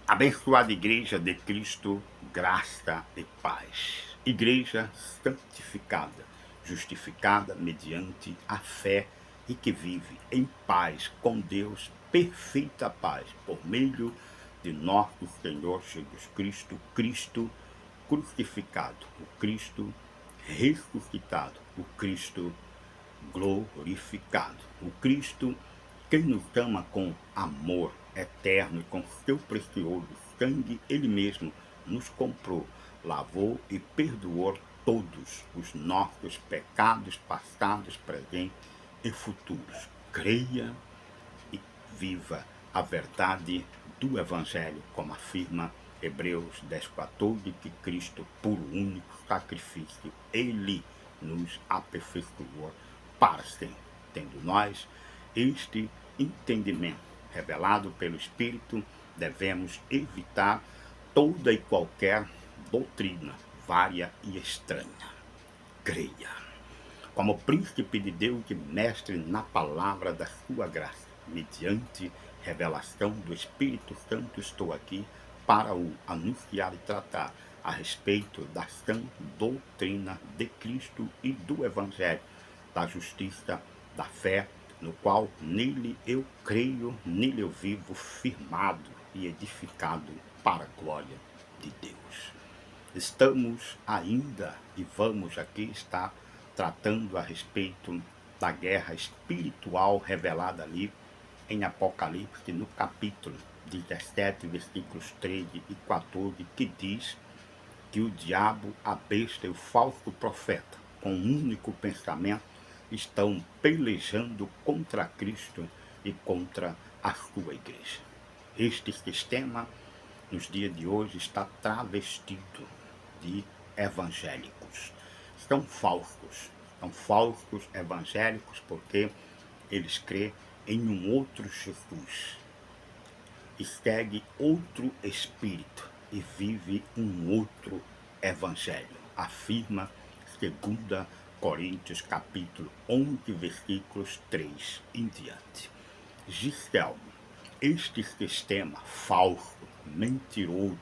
Abençoada Igreja de Cristo, graça e paz. Igreja santificada, justificada mediante a fé e que vive em paz com Deus, perfeita paz, por meio de nosso Senhor Jesus Cristo, Cristo crucificado, o Cristo ressuscitado, o Cristo glorificado. O Cristo, quem nos ama com amor eterno e com seu precioso sangue, ele mesmo nos comprou, lavou e perdoou todos os nossos pecados passados, presentes e futuros. Creia e viva a verdade do Evangelho, como afirma Hebreus 10:14, que Cristo, por único sacrifício, ele nos aperfeiçoou para sempre. Tendo nós este entendimento revelado pelo Espírito, devemos evitar toda e qualquer doutrina vária e estranha. Creia. Como príncipe de Deus e mestre na palavra da sua graça, mediante revelação do Espírito Santo, estou aqui para o anunciar e tratar a respeito da sã doutrina de Cristo e do Evangelho, da justiça, da fé, no qual nele eu creio, nele eu vivo firmado e edificado para a glória de Deus. Estamos ainda e vamos aqui estar tratando a respeito da guerra espiritual revelada ali em Apocalipse, no capítulo 17, versículos 13 e 14, que diz que o diabo, a besta e o falso profeta, com um único pensamento, estão pelejando contra Cristo e contra a sua igreja. Este sistema, nos dias de hoje, está travestido de evangélicos. São falsos evangélicos porque eles creem em um outro Jesus e segue outro espírito e vive um outro evangelho. Afirma 2 Coríntios capítulo 11, versículos 3 em diante. Gisel, este sistema falso, mentiroso,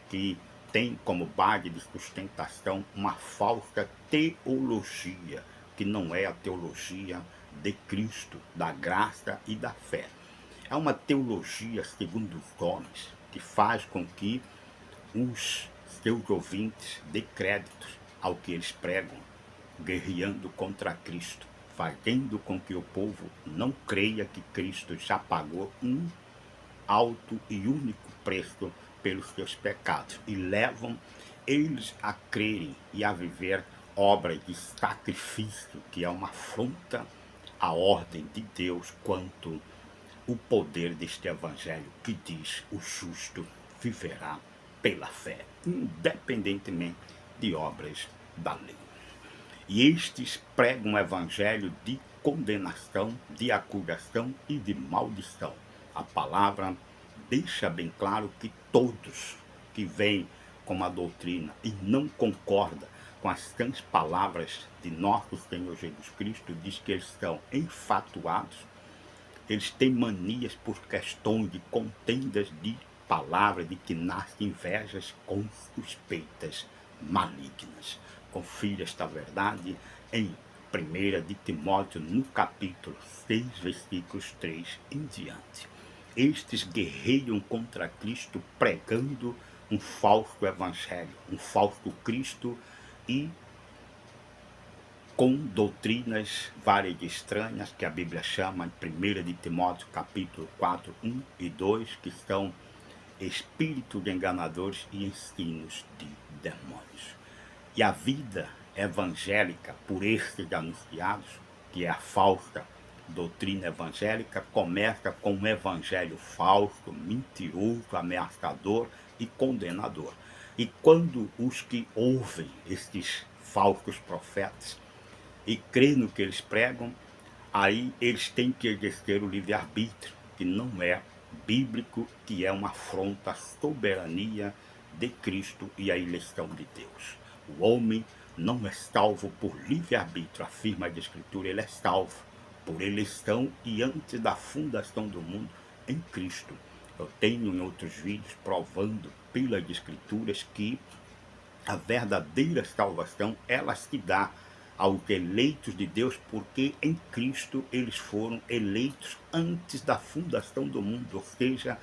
que tem como base de sustentação uma falsa teologia, que não é a teologia de Cristo, da graça e da fé. É uma teologia segundo os homens, que faz com que os seus ouvintes dê créditos ao que eles pregam, guerreando contra Cristo, fazendo com que o povo não creia que Cristo já pagou um alto e único preço pelos seus pecados, e levam eles a crerem e a viver obras de sacrifício, que é uma afronta à ordem de Deus quanto o poder deste evangelho que diz: o justo viverá pela fé, independentemente de obras da lei. E estes pregam um evangelho de condenação, de acusação e de maldição. A palavra deixa bem claro que todos que vêm com a doutrina e não concordam com as sãs palavras de nosso Senhor Jesus Cristo, diz que eles estão enfatuados, eles têm manias por questões de contendas de palavra, de que nascem invejas com suspeitas malignas. Confira esta verdade em 1 de Timóteo, no capítulo 6, versículos 3 em diante. Estes guerreiam contra Cristo pregando um falso evangelho, um falso Cristo e com doutrinas várias e estranhas, que a Bíblia chama em 1 de Timóteo, capítulo 4, 1 e 2, que são espíritos enganadores e ensinos de demônios. E a vida evangélica, por estes anunciados, que é a falsa doutrina evangélica, começa com um evangelho falso, mentiroso, ameaçador e condenador. E quando os que ouvem estes falsos profetas e creem no que eles pregam, aí eles têm que exercer o livre-arbítrio, que não é bíblico, que é uma afronta à soberania de Cristo e à eleição de Deus. O homem não é salvo por livre-arbítrio, afirma a Escritura, ele é salvo por eleição e antes da fundação do mundo em Cristo. Eu tenho em outros vídeos provando pelas escrituras que a verdadeira salvação, ela se dá aos eleitos de Deus, porque em Cristo eles foram eleitos antes da fundação do mundo, ou seja,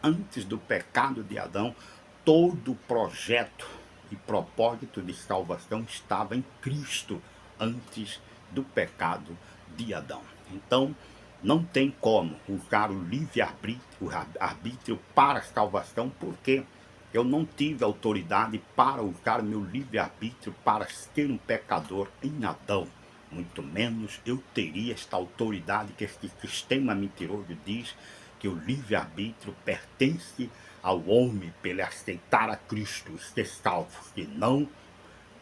antes do pecado de Adão. Todo o projeto e propósito de salvação estava em Cristo antes do pecado de Adão. Então, não tem como usar o livre-arbítrio para a salvação, porque eu não tive autoridade para usar meu livre-arbítrio para ser um pecador em Adão. Muito menos eu teria esta autoridade que este sistema mentiroso diz, que o livre-arbítrio pertence ao homem para ele aceitar a Cristo e ser salvo, senão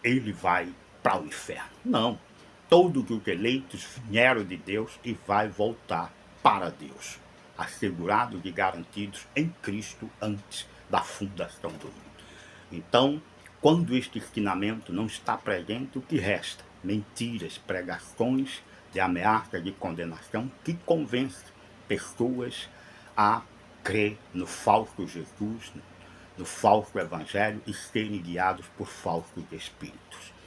ele vai para o inferno. Não. Todos os eleitos vieram de Deus e vai voltar para Deus, assegurados e garantidos em Cristo antes da fundação do mundo. Então, quando este ensinamento não está presente, o que resta? Mentiras, pregações de ameaça de condenação que convencem pessoas a crer no falso Jesus, no falso evangelho e serem guiados por falsos espíritos.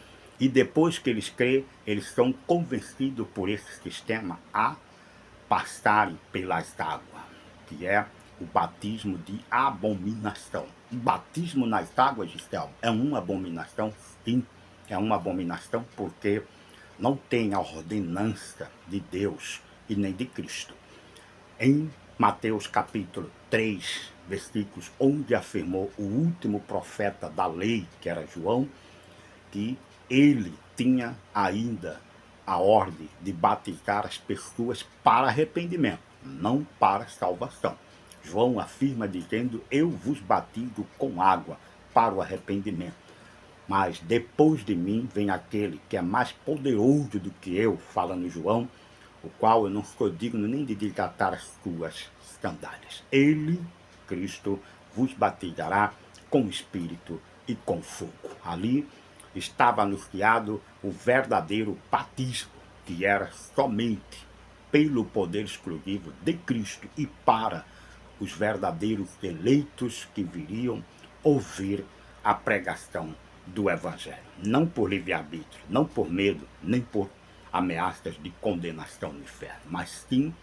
E depois que eles creem, eles são convencidos por esse sistema a passarem pelas águas, que é o batismo de abominação. O batismo nas águas, Gisele, é uma abominação, sim, é uma abominação, porque não tem a ordenança de Deus e nem de Cristo. Em Mateus capítulo 3, versículos, onde afirmou o último profeta da lei, que era João, que ele tinha ainda a ordem de batizar as pessoas para arrependimento, não para salvação. João afirma dizendo: eu vos batizo com água para o arrependimento, mas depois de mim vem aquele que é mais poderoso do que eu, falando João, o qual eu não sou digno nem de desatar as suas sandálias. Ele, Cristo, vos batizará com Espírito e com fogo. Ali estava anunciado o verdadeiro batismo, que era somente pelo poder exclusivo de Cristo e para os verdadeiros eleitos que viriam ouvir a pregação do Evangelho. Não por livre-arbítrio, não por medo, nem por ameaças de condenação no inferno, mas sim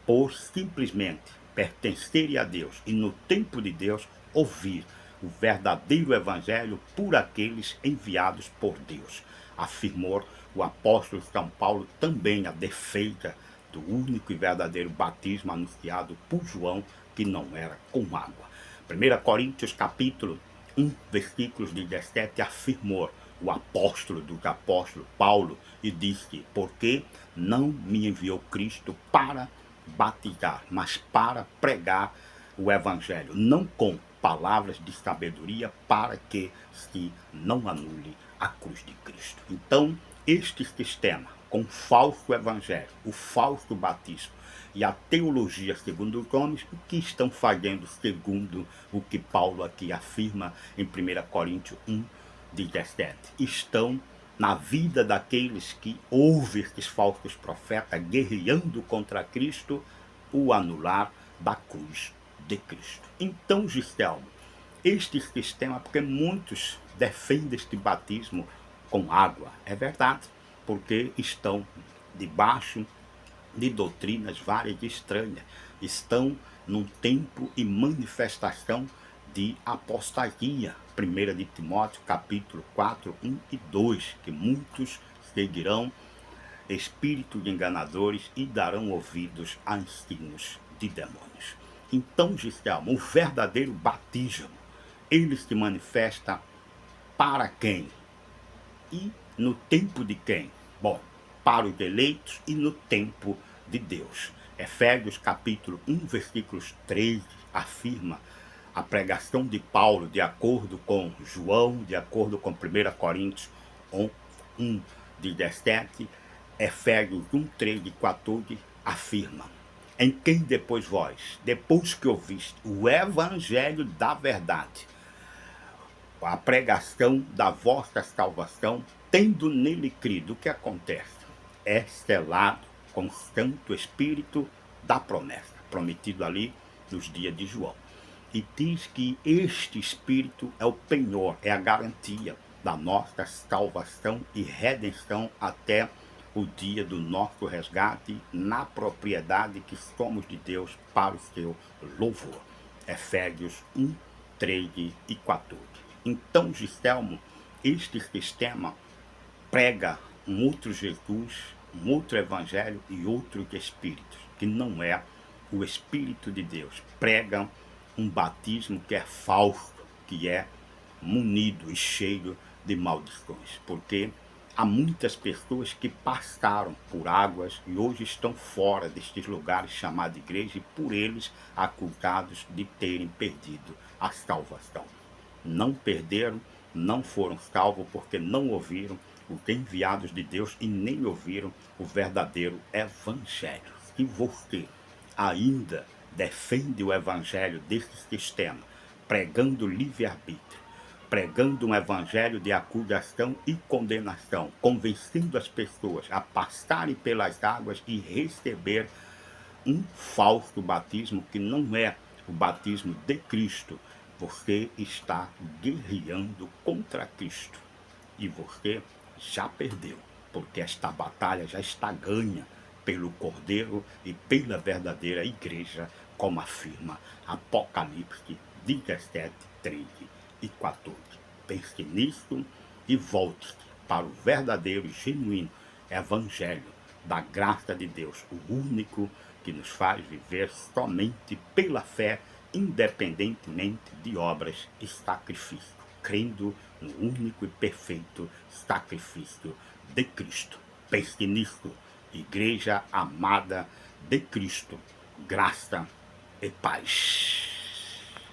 por simplesmente pertencerem a Deus e no tempo de Deus ouvir o verdadeiro evangelho por aqueles enviados por Deus. Afirmou o apóstolo São Paulo também a defeita do único e verdadeiro batismo anunciado por João, que não era com água. 1 Coríntios capítulo 1, versículos 17, afirmou o apóstolo dos apóstolos Paulo e disse: porque não me enviou Cristo para batizar, mas para pregar o evangelho, não com palavras de sabedoria, para que se não anule a cruz de Cristo. Então, este sistema, com o falso evangelho, o falso batismo e a teologia segundo os homens, o que estão fazendo segundo o que Paulo aqui afirma em 1 Coríntios 1, 17? Estão na vida daqueles que ouvem esses falsos profetas guerreando contra Cristo, o anular da cruz de Cristo. Então, Gisele, este sistema, porque muitos defendem este batismo com água, é verdade, porque estão debaixo de doutrinas várias e estranhas, estão num tempo e manifestação de apostasia. 1 de Timóteo, capítulo 4, 1 e 2, que muitos seguirão espíritos enganadores e darão ouvidos a ensinos de demônios. Então, Gisele, o verdadeiro batismo, ele se manifesta para quem? E no tempo de quem? Bom, para os eleitos e no tempo de Deus. Efésios capítulo 1, versículos 13, afirma a pregação de Paulo, de acordo com João, de acordo com 1 Coríntios 1, 17, Efésios 1, 13 e 14, afirma: em quem depois vós, depois que ouviste o evangelho da verdade, a pregação da vossa salvação, tendo nele crido, o que acontece? É selado com o Santo Espírito da promessa, prometido ali nos dias de João. E diz que este Espírito é o penhor, é a garantia da nossa salvação e redenção até o dia do nosso resgate na propriedade que somos de Deus para o seu louvor. Efésios 1, 13 e 14. Então, Gistelmo, este sistema prega um outro Jesus, um outro evangelho e outros espíritos, que não é o Espírito de Deus. Pregam um batismo que é falso, que é munido e cheio de maldições, porque há muitas pessoas que passaram por águas e hoje estão fora destes lugares chamados de igreja e por eles acusados de terem perdido a salvação. Não perderam, não foram salvos porque não ouviram os enviados de Deus e nem ouviram o verdadeiro evangelho. Se você ainda defende o evangelho desse sistema, pregando livre-arbítrio, pregando um evangelho de acusação e condenação, convencendo as pessoas a passarem pelas águas e receber um falso batismo que não é o batismo de Cristo, você está guerreando contra Cristo e você já perdeu, porque esta batalha já está ganha pelo Cordeiro e pela verdadeira igreja, como afirma Apocalipse 17, 13 e 14. Pense nisso e volte para o verdadeiro e genuíno evangelho da graça de Deus, o único que nos faz viver somente pela fé, independentemente de obras e sacrifício, crendo no único e perfeito sacrifício de Cristo. Pense nisso, igreja amada de Cristo, graça e paz.